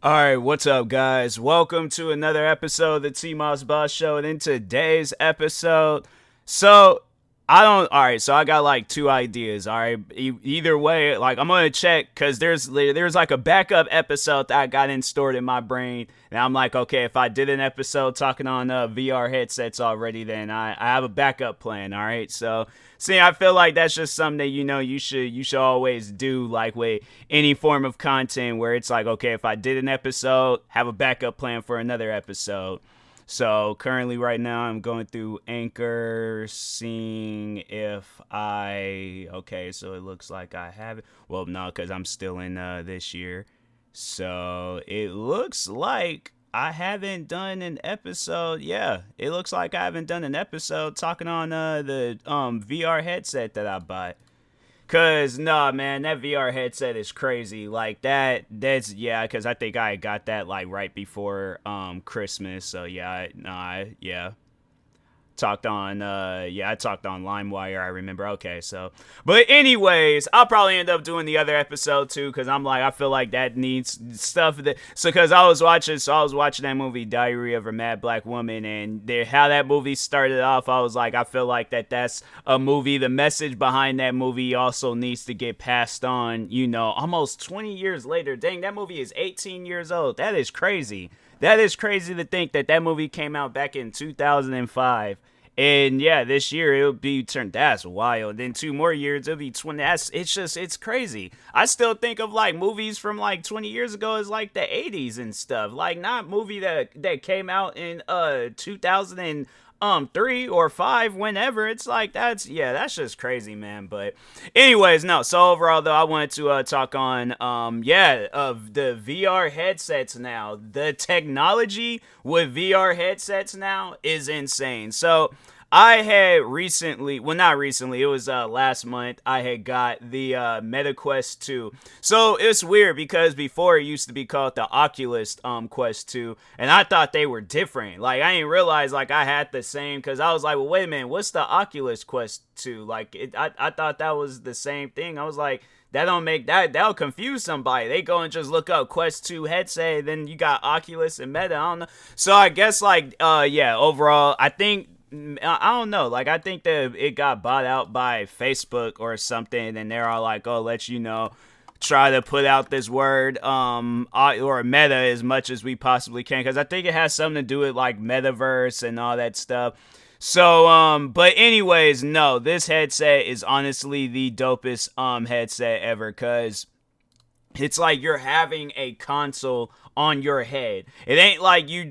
Alright, what's up, guys? Welcome to another episode of the TMossBoss Show. And in today's episode, so alright, so I got like two ideas, alright? Either way, like I'm gonna check because there's like a backup episode that I got stored in my brain. And I'm like, okay, if I did an episode talking on VR headsets already, then I have a backup plan, alright? So, see, I feel like that's just something that you should always do, like with any form of content where it's like, okay, if I did an episode, have a backup plan for another episode. So currently right now I'm going through Anchor, seeing if okay, so it looks like I have it. Well, no, because I'm still in this year. So it looks like I haven't done an episode. Yeah, it looks like I haven't done an episode talking on the VR headset that I bought. Cause nah, man, that VR headset is crazy. Like that's yeah. Cause I think I got that like right before Christmas. So yeah, yeah, I talked on LimeWire, I remember. Okay, so but anyways, I'll probably end up doing the other episode too, because I'm like, I feel like that needs stuff that, so because I was watching that movie Diary of a Mad Black Woman, and how that movie started off, I was like, I feel like that's a movie, the message behind that movie also needs to get passed on, almost 20 years later. Dang, that movie is 18 years old. That is crazy. That is crazy to think that movie came out back in 2005. And yeah, this year it'll be turned. That's wild. Then 2 more years, it'll be 20. It's crazy. I still think of like movies from like 20 years ago as like the 80s and stuff. Like not movie that came out in 2003 or 5, whenever. It's like that's just crazy, man. But anyways, no, so overall though, I wanted to talk on of the VR headsets. Now the technology with VR headsets now is insane. So I had recently, well, not recently, it was last month, I had got the MetaQuest 2. So it's weird because before it used to be called the Oculus Quest 2, and I thought they were different. Like, I didn't realize, like, I had the same, because I was like, well, wait a minute, what's the Oculus Quest 2? Like, I thought that was the same thing. I was like, that'll confuse somebody. They go and just look up Quest 2 headset, then you got Oculus and Meta, I don't know. So I guess, like, overall, I don't know. Like, I think that it got bought out by Facebook or something, and they're all like, "Oh, let's try to put out this word or Meta as much as we possibly can," because I think it has something to do with like metaverse and all that stuff. So but anyways, no, this headset is honestly the dopest headset ever, because it's like you're having a console on your head. It ain't like you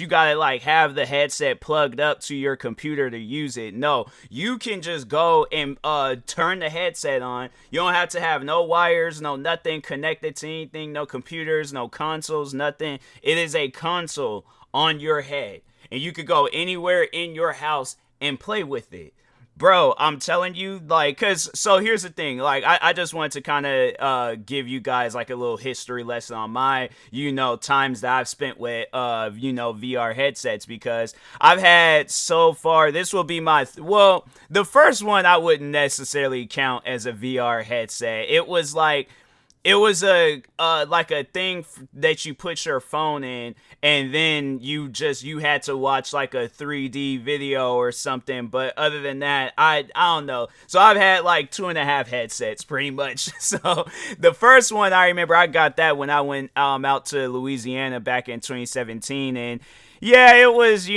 gotta like have the headset plugged up to your computer to use it. No, you can just go and turn the headset on. You don't have to have no wires, no nothing connected to anything, no computers, no consoles, nothing. It is a console on your head, and you could go anywhere in your house and play with it. Bro, I'm telling you, like, so here's the thing, like, I just wanted to kind of give you guys, like, a little history lesson on my, times that I've spent with, VR headsets, because I've had, so far, this will be my, the first one I wouldn't necessarily count as a VR headset. It was a like a thing that you put your phone in, and then you had to watch like a 3D video or something. But other than that, I don't know. So I've had like 2.5 headsets pretty much. So the first one, I remember I got that when I went out to Louisiana back in 2017, and yeah, it was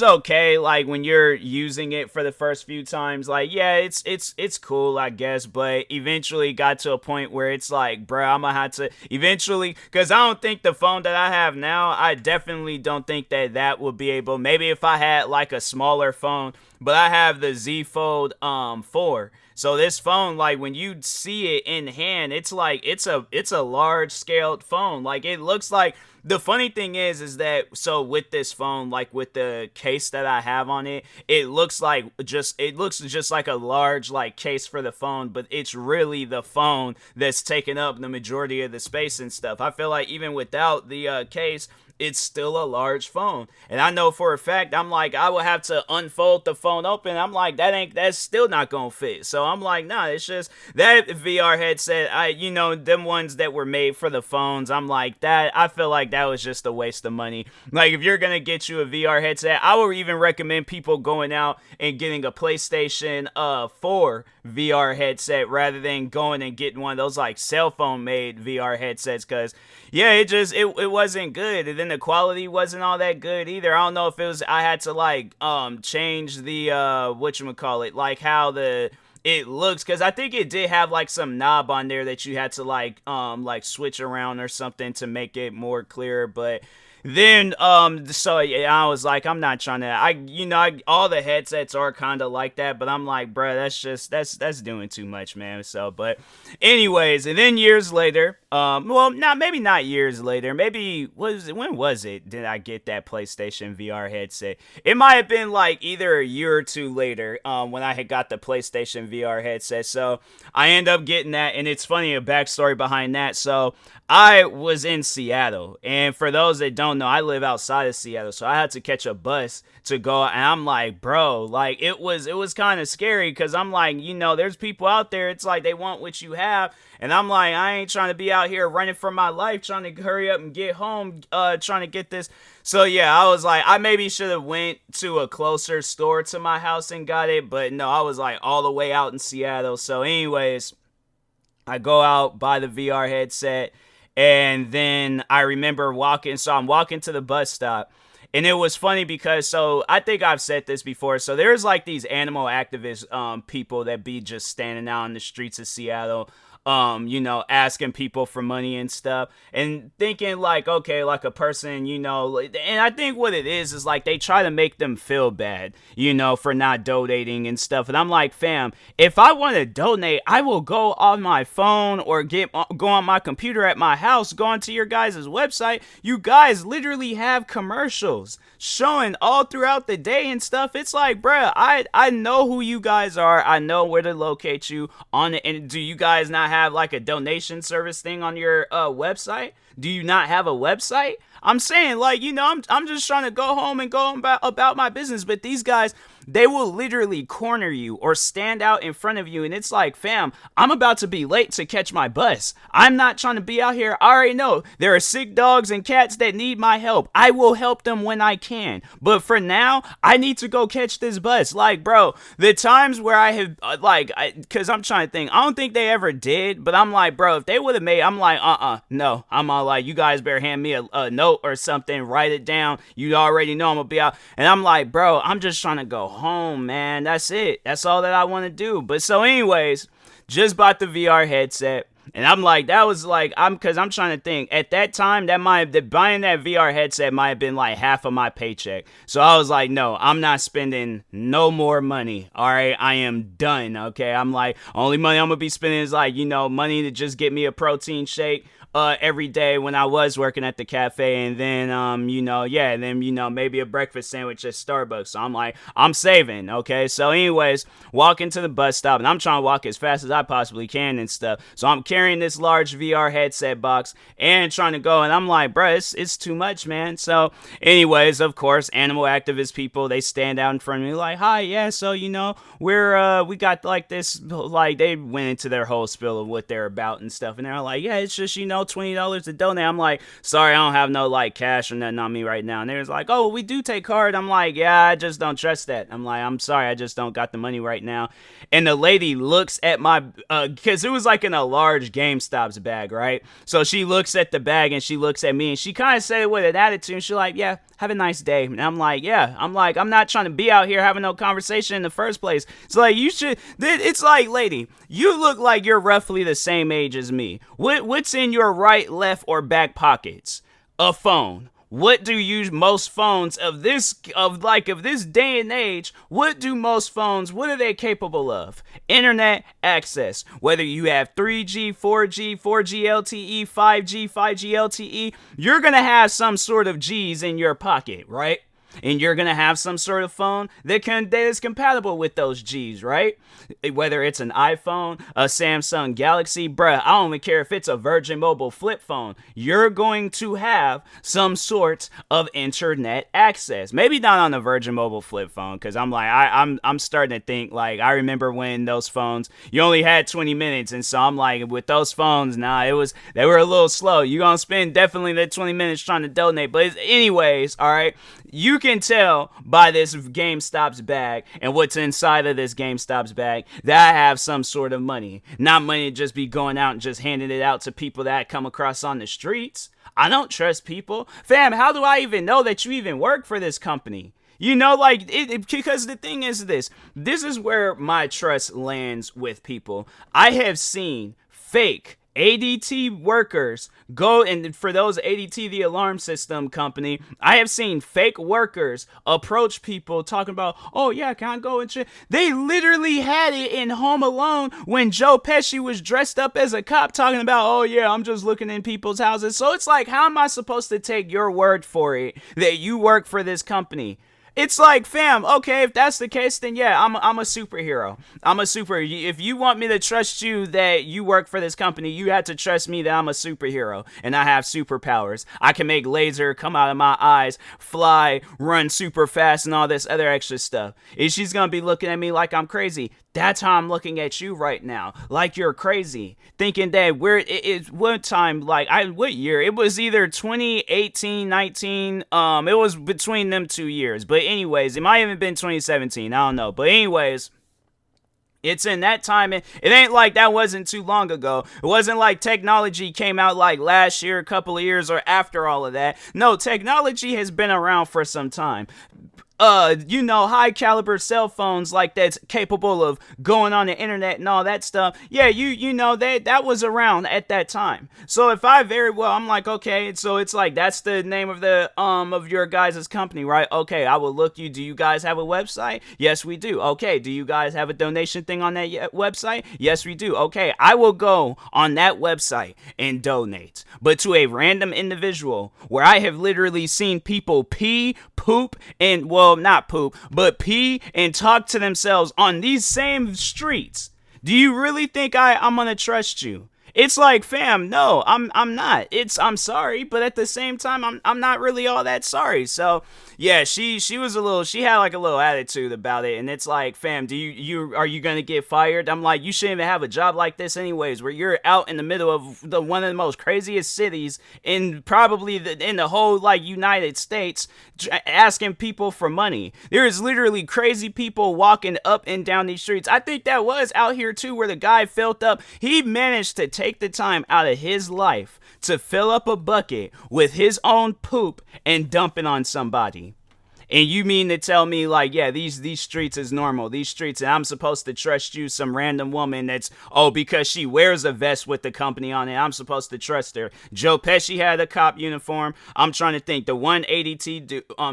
okay. Like when you're using it for the first few times, like, yeah, it's cool, I guess. But eventually got to a point where it's like, bro, I'm gonna have to eventually, because I don't think the phone that I have now, I definitely don't think that would be able. Maybe if I had like a smaller phone, but I have the Z Fold 4. So this phone, like when you see it in hand, it's like it's a large scaled phone. Like it looks like the funny thing is that so with this phone, like with the case that I have on it, it looks just like a large like case for the phone, but it's really the phone that's taking up the majority of the space and stuff. I feel like even without the case, it's still a large phone. And I know for a fact, I'm like, I will have to unfold the phone open. I'm like, that's still not gonna fit. So I'm like, nah, it's just that VR headset. Them ones that were made for the phones. I'm like that. I feel like that was just a waste of money. Like if you're gonna get you a VR headset, I would even recommend people going out and getting a PlayStation 4 VR headset rather than going and getting one of those like cell phone made VR headsets. Cause yeah, it wasn't good. And then the quality wasn't all that good either. I don't know if it was I had to like change the whatchamacallit, like how it looks, because I think it did have like some knob on there that you had to like switch around or something to make it more clear. But then so yeah, I was like, I'm not trying to all the headsets are kind of like that, but I'm like, bruh, that's doing too much, man. So but anyways, and then years later, maybe not years later, maybe when was it did I get that PlayStation VR headset? It might have been like either a year or two later, when I had got the PlayStation VR headset. So I end up getting that, and it's funny, a backstory behind that. So I was in Seattle, and for those that don't know, I live outside of Seattle, so I had to catch a bus to go, and I'm like, bro, like it was kind of scary, because I'm like, there's people out there, it's like they want what you have, and I'm like, I ain't trying to be out here running for my life, trying to hurry up and get home, trying to get this. So yeah, I was like, I maybe should have went to a closer store to my house and got it, but no, I was like all the way out in Seattle. So anyways, I go out, buy the VR headset. And then I remember I'm walking to the bus stop. And it was funny because, so I think I've said this before. So there's like these animal activist people that be just standing out in the streets of Seattle, asking people for money and stuff, and thinking like, okay, like a person, and I think what it is like they try to make them feel bad, for not donating and stuff. And I'm like, fam, if I want to donate, I will go on my phone or go on my computer at my house, go onto your guys' website. You guys literally have commercials showing all throughout the day and stuff. It's like, bruh, I know who you guys are. I know where to locate you on it. And do you guys not have like a donation service thing on your website? Do you not have a website? I'm saying, like, I'm just trying to go home and go about my business, but these guys, they will literally corner you or stand out in front of you, and it's like, fam, I'm about to be late to catch my bus. I'm not trying to be out here. I already know there are sick dogs and cats that need my help. I will help them when I can, but for now, I need to go catch this bus. Like, bro, the times where I have, because I'm trying to think, I don't think they ever did, but I'm like, bro, if they would have made, I'm like, no, I'm all like, you guys better hand me a note or something, write it down. You already know I'm gonna be out. And I'm like, bro, I'm just trying to go home, man. That's it. That's all that I want to do. But so anyways, just bought the VR headset. And I'm like, that was like, because I'm trying to think. At that time, buying that VR headset might have been like half of my paycheck. So I was like, no, I'm not spending no more money. All right, I am done. Okay, I'm like, only money I'm gonna be spending is like, money to just get me a protein shake every day when I was working at the cafe, and then maybe a breakfast sandwich at Starbucks. So I'm like, I'm saving, okay? So anyways, walking to the bus stop, and I'm trying to walk as fast as I possibly can and stuff. So I'm carrying this large VR headset box and trying to go, and I'm like, bro, it's too much, man. So anyways, of course, animal activist people, they stand out in front of me like, hi, yeah, so we got like this, like they went into their whole spiel of what they're about and stuff, and they're like, yeah, it's just $20 to donate. I'm like, sorry, I don't have no like cash or nothing on me right now. And they're like, oh, we do take card. I'm like, yeah, I just don't trust that. I'm like, I'm sorry, I just don't got the money right now. And the lady looks at my because it was like in a large GameStop's bag, right? So she looks at the bag and she looks at me and she kind of said it with an attitude, and she's like, yeah, have a nice day. And I'm like, yeah, I'm not trying to be out here having no conversation in the first place. It's like, it's like, lady, you look like you're roughly the same age as me. What's in your right, left, or back pockets? A phone. what do you most phones of this day and age, what do most phones, what are they capable of? Internet access. Whether you have 3G, 4G, 4G LTE, 5G, 5G LTE, you're going to have some sort of G's in your pocket, right? And you're gonna have some sort of phone that is compatible with those G's, right? Whether it's an iPhone, a Samsung Galaxy, bruh, I don't even care if it's a Virgin Mobile flip phone. You're going to have some sort of internet access. Maybe not on the Virgin Mobile flip phone, because I'm starting to think, like, I remember when those phones, you only had 20 minutes, and so I'm like, with those phones, they were a little slow. You're gonna spend definitely the 20 minutes trying to donate. But anyways, all right, you can tell by this GameStop's bag and what's inside of this GameStop's bag that I have some sort of money. Not money to just be going out and just handing it out to people that I come across on the streets. I don't trust people. Fam, how do I even know that you even work for this company? You know, like, because the thing is this is where my trust lands with people. I have seen fake ADT workers go, and for those ADT, the alarm system company, I have seen fake workers approach people talking about, oh yeah, can I go and check? They literally had it in Home Alone when Joe Pesci was dressed up as a cop talking about, oh yeah, I'm just looking in people's houses. So it's like, how am I supposed to take your word for it that you work for this company? It's like, fam, okay, if that's the case, then yeah, I'm a superhero. If you want me to trust you that you work for this company, you have to trust me that I'm a superhero and I have superpowers. I can make laser come out of my eyes, fly, run super fast, and all this other extra stuff. And she's gonna be looking at me like I'm crazy. That's how I'm looking at you right now, like you're crazy, thinking that it's one time, like, what year? It was either 2018, 19, it was between them 2 years, but anyways, it might have even been 2017, I don't know, but anyways, it's in that time, it ain't like that wasn't too long ago. It wasn't like technology came out like last year, a couple of years, or after all of that. No, technology has been around for some time. High caliber cell phones like that's capable of going on the internet and all that stuff. Yeah, that was around at that time. So if I'm like, okay, so it's like, that's the name of of your guys' company, right? Okay, I will look you. Do you guys have a website? Yes, we do. Okay, do you guys have a donation thing on that website? Yes, we do. Okay, I will go on that website and donate. But to a random individual where I have literally seen people pee, poop, and, well, not poop, but pee and talk to themselves on these same streets. Do you really think I'm gonna trust you? It's like, fam, no, I'm not. I'm sorry, but at the same time, I'm not really all that sorry. So yeah, she had like a little attitude about it, and it's like, fam, are you gonna get fired? I'm like, you shouldn't even have a job like this anyways, where you're out in the middle of one of the most craziest cities in probably in the whole like United States, asking people for money. There is literally crazy people walking up and down these streets. I think that was out here too, where the guy filled up. He managed to take the time out of his life to fill up a bucket with his own poop and dump it on somebody. And you mean to tell me, like, yeah, these streets is normal, these streets, and I'm supposed to trust you, some random woman that's, because she wears a vest with the company on it, I'm supposed to trust her. Joe Pesci had a cop uniform. I'm trying to think, the one ADT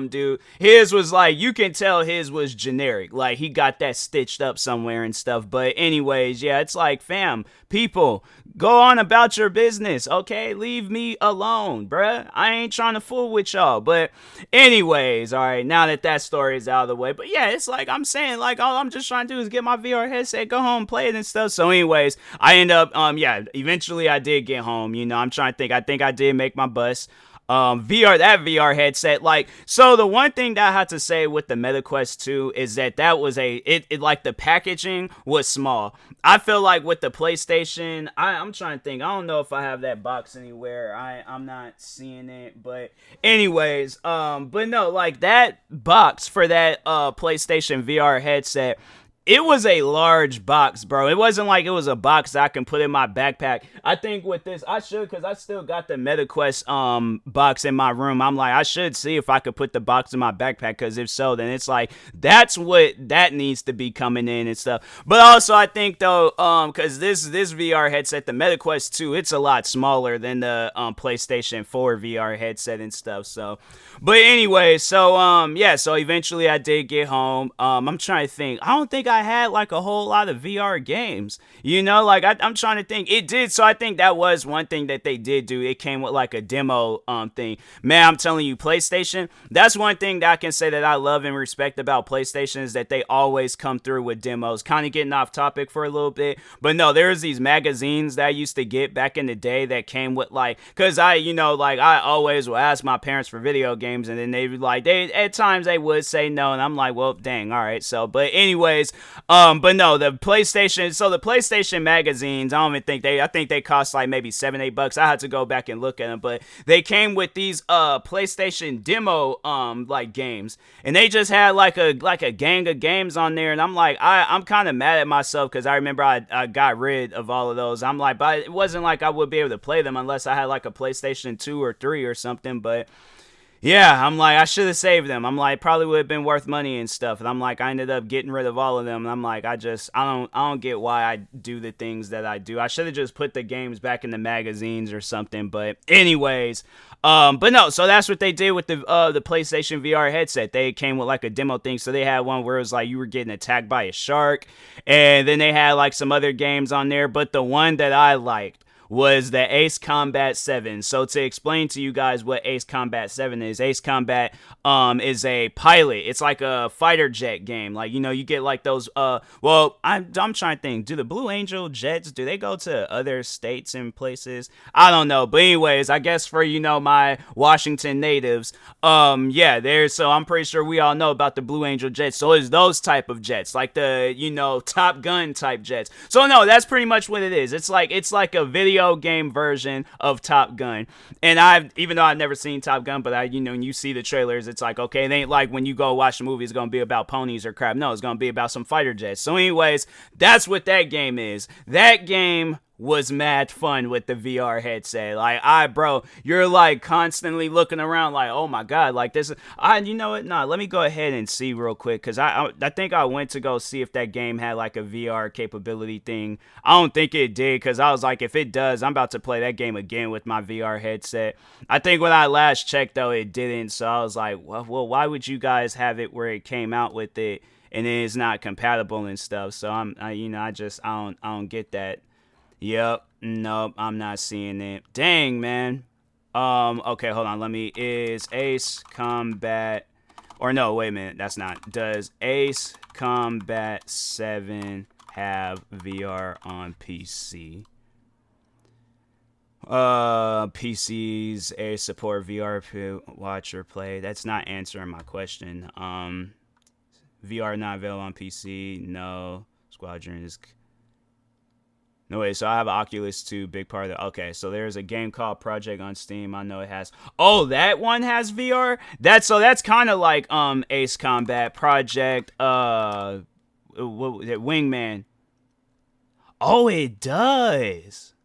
dude, his was like, you can tell his was generic, like he got that stitched up somewhere and stuff. But anyways, yeah, it's like, fam, people, go on about your business, okay? Leave me alone, bruh. I ain't trying to fool with y'all. But anyways, all right, now that story is out of the way. But yeah, it's like I'm saying, like, all I'm just trying to do is get my VR headset, go home, play it and stuff. So anyways, I end up, eventually I did get home. I'm trying to think. I think I did make my bus. That VR headset, like, so the one thing that I had to say with the MetaQuest 2 is that was like the packaging was small. I feel like with the PlayStation, I'm trying to think, I don't know if I have that box anywhere. I'm not seeing it, but anyways, but no, like that box for that PlayStation VR headset, it was a large box, bro. It wasn't like it was a box that I can put in my backpack. I think with this, I should, because I still got the MetaQuest box in my room. I'm like, I should see if I could put the box in my backpack, because if so, then it's like, that's what that needs to be coming in and stuff. But also, I think though, because this VR headset, the MetaQuest 2, it's a lot smaller than the PlayStation 4 VR headset and stuff. So, but anyway, so yeah, so eventually I did get home. I'm trying to think. I don't think I had like a whole lot of VR games. You know, like I'm trying to think. It did. So I think that was one thing that they did do. It came with like a demo thing. Man, I'm telling you, PlayStation. That's one thing that I can say that I love and respect about PlayStation, is that they always come through with demos. Kind of getting off topic for a little bit, but no, there's these magazines that I used to get back in the day that came with like, cause I, you know, like I always will ask my parents for video games, and then they would like, they at times they would say no, and I'm like, well, dang, all right. So, but anyways, but no, the PlayStation. So the PlayStation magazines, I don't even think I think they cost like maybe $7-8. I had to go back and look at them, but they came with these PlayStation demo like games, and they just had like a gang of games on there, and I'm like, I'm kind of mad at myself, because I remember I got rid of all of those. I'm like, but it wasn't like I would be able to play them unless I had like a PlayStation 2 or 3 or something. But yeah, I'm like, I should have saved them. I'm like, probably would have been worth money and stuff. And I'm like, I ended up getting rid of all of them. And I'm like, I don't get why I do the things that I do. I should have just put the games back in the magazines or something. But anyways, but no, so that's what they did with the PlayStation VR headset. They came with like a demo thing. So they had one where it was like you were getting attacked by a shark, and then they had like some other games on there. But the one that I liked was the Ace Combat 7. So to explain to you guys what Ace Combat 7 is, Ace Combat is a pilot. It's like a fighter jet game. Like, you know, you get like those well, I'm trying to think, do the Blue Angel jets, do they go to other states and places? I don't know. But anyways, I guess for, you know, my Washington natives, yeah, so I'm pretty sure we all know about the Blue Angel jets. So it's those type of jets, like the, you know, Top Gun type jets. So no, that's pretty much what it is. It's like a video game version of Top Gun. And even though I've never seen Top Gun, but you know, when you see the trailers, it's like, okay, it ain't like when you go watch the movie, it's gonna be about ponies or crap. No, it's gonna be about some fighter jets. So anyways, that's what that game is. That game was mad fun with the VR headset. Like, bro, you're like constantly looking around like, oh my god, like this is, you know what, nah, let me go ahead and see real quick, because I think I went to go see if that game had like a VR capability thing. I don't think it did, because I was like, if it does, I'm about to play that game again with my VR headset. I think when I last checked though, it didn't, so I was like, well, why would you guys have it where it came out with it and then it's not compatible and stuff? So I don't get that. Yep, nope, I'm not seeing it. Dang, man. Okay, hold on. Is Ace Combat, or no, wait a minute, that's not. Does Ace Combat 7 have VR on PC? PCs, Ace support VR watch or play. That's not answering my question. VR not available on PC. No. Squadron is. No way, so I have Oculus 2, big part of the. Okay, so there's a game called Project on Steam. I know it has. Oh, that one has VR? That's kind of like Ace Combat Project Wingman. Oh, it does.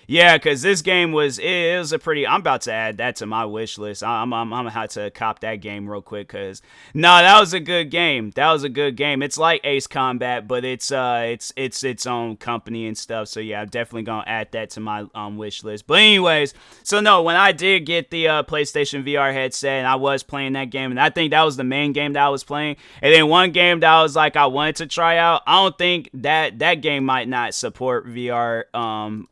Yeah, because this game was a pretty. I'm about to add that to my wish list. I'm gonna have to cop that game real quick, because that was a good game. That was a good game. It's like Ace Combat, but it's its own company and stuff. So yeah, I'm definitely gonna add that to my wish list. But anyways, so no, when I did get the PlayStation VR headset, and I was playing that game, and I think that was the main game that I was playing. And then one game that I was like, I wanted to try out. I don't think that game might not support VR on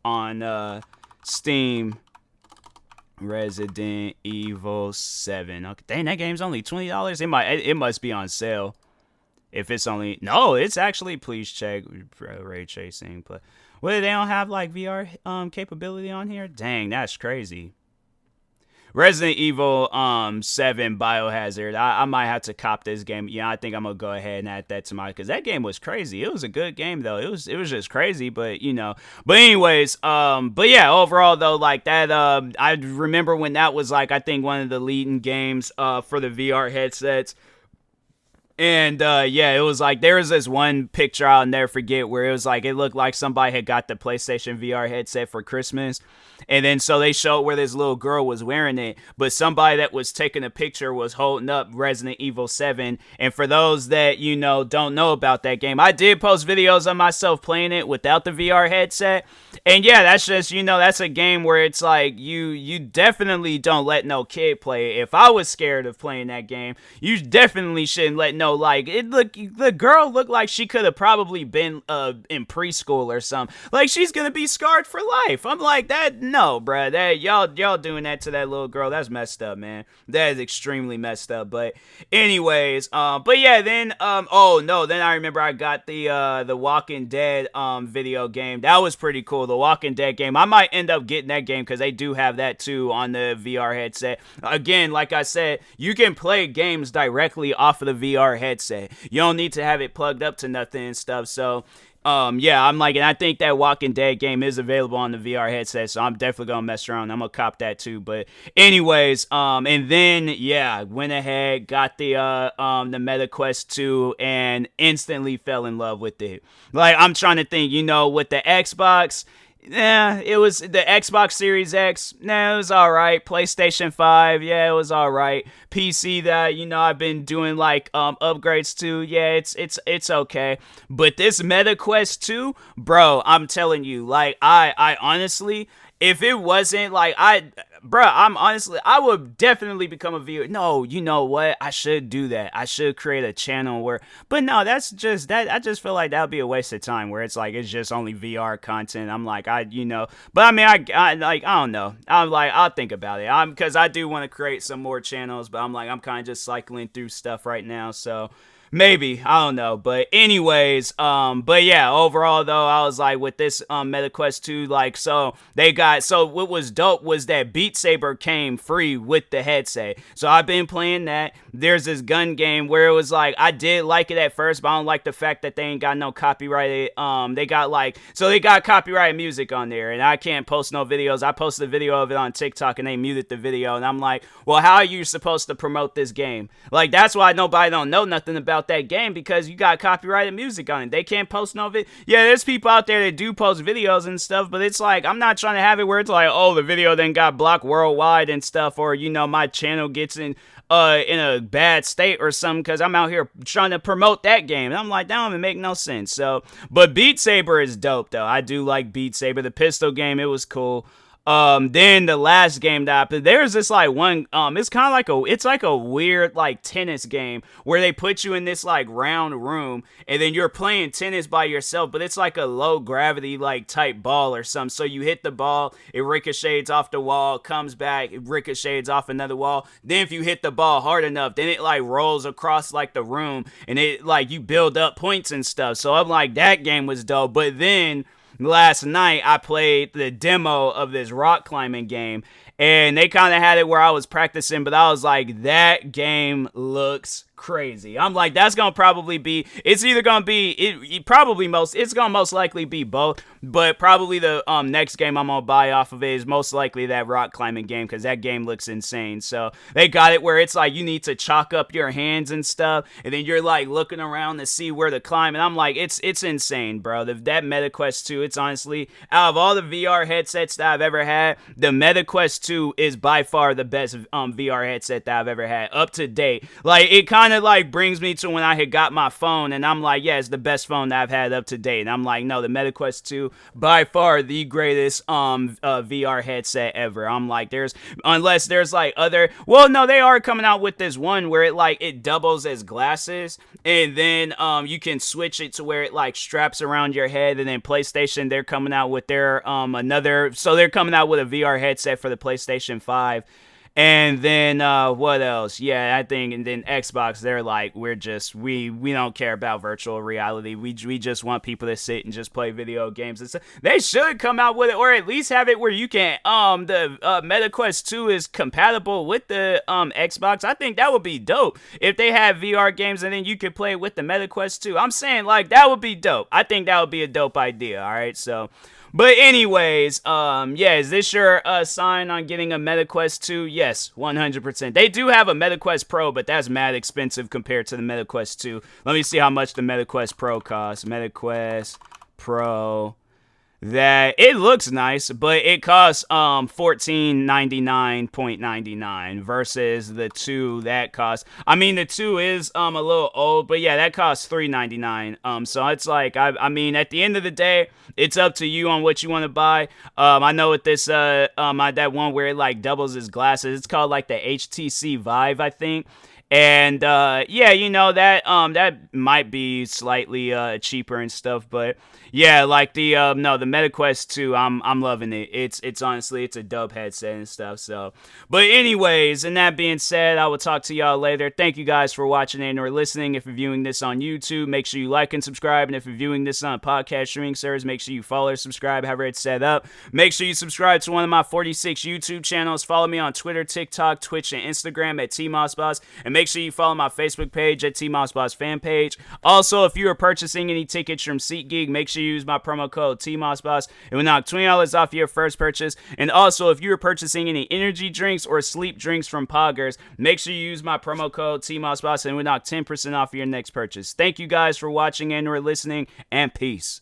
Steam. Resident Evil 7. Okay, dang, that game's only $20. It must be on sale. If it's only, no, it's actually, please check ray tracing. But they don't have like VR capability on here? Dang, that's crazy. Resident Evil 7 Biohazard. I might have to cop this game. Yeah, I think I'm gonna go ahead and add that to my, because that game was crazy. It was a good game though. It was just crazy, but you know. But anyways, but yeah, overall though, like that, I remember when that was like, I think one of the leading games for the VR headsets. And yeah, it was like there was this one picture I'll never forget where it was like it looked like somebody had got the PlayStation VR headset for Christmas. And then so they showed where this little girl was wearing it, but somebody that was taking a picture was holding up Resident Evil 7. And for those that, don't know about that game, I did post videos of myself playing it without the VR headset. And yeah, that's just, that's a game where it's like you definitely don't let no kid play it. If I was scared of playing that game, you definitely shouldn't let the girl looked like she could have probably been in preschool or something. Like she's gonna be scarred for life. I'm like that. No, bruh, that y'all doing that to that little girl, that's messed up, man. That is extremely messed up. But anyways, but yeah, then oh no, then I remember I got the Walking Dead video game. That was pretty cool. The Walking Dead game. I might end up getting that game because they do have that too on the VR headset. Again, like I said, you can play games directly off of the VR headset. You don't need to have it plugged up to nothing and stuff. So yeah, I'm like, and I think that Walking Dead game is available on the VR headset, so I'm definitely gonna mess around. I'm gonna cop that too. But anyways, and then yeah, went ahead, got the Meta Quest 2, and instantly fell in love with it. Like I'm trying to think, with the Xbox. Yeah, it was the Xbox Series X. Nah, it was alright. PlayStation 5, yeah, it was alright. PC that, I've been doing like upgrades to, yeah, it's okay. But this Meta Quest 2, bro, I'm telling you, like I honestly, if it wasn't like I would definitely become a viewer. No, you know what? I should do that. I should create a channel but no, that's just that. I just feel like that would be a waste of time where it's like, it's just only VR content. I'm like, but I mean, I like, I don't know. I'm like, I'll think about it. Because I do want to create some more channels, but I'm like, I'm kind of just cycling through stuff right now. So, maybe, I don't know, but anyways, but yeah, overall though, I was like with this Meta Quest 2, like, so what was dope was that Beat Saber came free with the headset. So I've been playing that. There's this gun game where it was like, I did like it at first, but I don't like the fact that they ain't got no copyrighted, they got copyrighted music on there, and I can't post no videos. I posted a video of it on TikTok, and they muted the video, and I'm like, well, how are you supposed to promote this game? Like, that's why nobody don't know nothing about that game, because you got copyrighted music on it. They can't post no video. Yeah, there's people out there that do post videos and stuff, but it's like, I'm not trying to have it where it's like, oh, the video then got blocked worldwide and stuff, or my channel gets in a bad state or something because I'm out here trying to promote that game. And I'm like, that don't even make no sense. So, but Beat Saber is dope though. I do like Beat Saber. The pistol game, it was cool. Then the last game that I played, there's this like one, it's kind of like a weird like tennis game where they put you in this like round room and then you're playing tennis by yourself, but it's like a low gravity like type ball or something. So you hit the ball, it ricochets off the wall, comes back, it ricochets off another wall. Then if you hit the ball hard enough, then it like rolls across like the room and it like you build up points and stuff. So I'm like, that game was dope. But then last night I played the demo of this rock climbing game, and they kind of had it where I was practicing, but I was like, that game looks crazy. I'm like, that's gonna probably be, it's either gonna be, it's gonna most likely be both, but probably the next game I'm gonna buy off of it is most likely that rock climbing game, because that game looks insane. So they got it where it's like you need to chalk up your hands and stuff, and then you're like looking around to see where to climb, and I'm like, it's insane, bro. That Meta Quest 2, it's honestly, out of all the VR headsets that I've ever had, the Meta Quest 2 is by far the best VR headset that I've ever had, up to date. Like, it kind of like brings me to when I had got my phone, and I'm like, yeah, it's the best phone that I've had up to date. And I'm like, no, the Meta Quest 2, by far the greatest VR headset ever. I'm like, unless there's like other, well, no, they are coming out with this one where it doubles as glasses, and then you can switch it to where it like straps around your head. And then PlayStation, they're coming out with their they're coming out with a VR headset for the PlayStation 5. And then what else? Yeah, I think, and then Xbox, they're like, we don't care about virtual reality. We just want people to sit and just play video games. And so they should come out with it, or at least have it where you can the Meta Quest 2 is compatible with the Xbox. I think that would be dope if they have VR games and then you could play with the Meta Quest 2. I'm saying, like, that would be dope. I think that would be a dope idea. All right, so. But anyways, yeah, is this your sign on getting a MetaQuest 2? Yes, 100%. They do have a MetaQuest Pro, but that's mad expensive compared to the MetaQuest 2. Let me see how much the MetaQuest Pro costs. MetaQuest Pro. That it looks nice, but it costs $14.99.99 versus the 2 that costs. I mean, the 2 is a little old, but yeah, that costs $3.99. So it's like I mean, at the end of the day, it's up to you on what you want to buy. I know with this that one where it like doubles his glasses. It's called like the HTC Vive, I think. And yeah, you know that that might be slightly cheaper and stuff, but yeah, like the no, the MetaQuest 2, I'm loving it. It's honestly it's a dope headset and stuff. So, but anyways, and that being said, I will talk to y'all later. Thank you guys for watching and or listening. If you're viewing this on YouTube, make sure you like and subscribe. And if you're viewing this on a podcast streaming service, make sure you follow or subscribe, however it's set up. Make sure you subscribe to one of my 46 YouTube channels. Follow me on Twitter, TikTok, Twitch, and Instagram at TMossBoss. And make sure you follow my Facebook page at TMossBoss fan page. Also, if you are purchasing any tickets from SeatGeek, make sure you use my promo code TMossBoss. It will knock $20 off your first purchase. And also, if you are purchasing any energy drinks or sleep drinks from Poggers, make sure you use my promo code TMossBoss and it will knock 10% off your next purchase. Thank you guys for watching and or listening, and peace.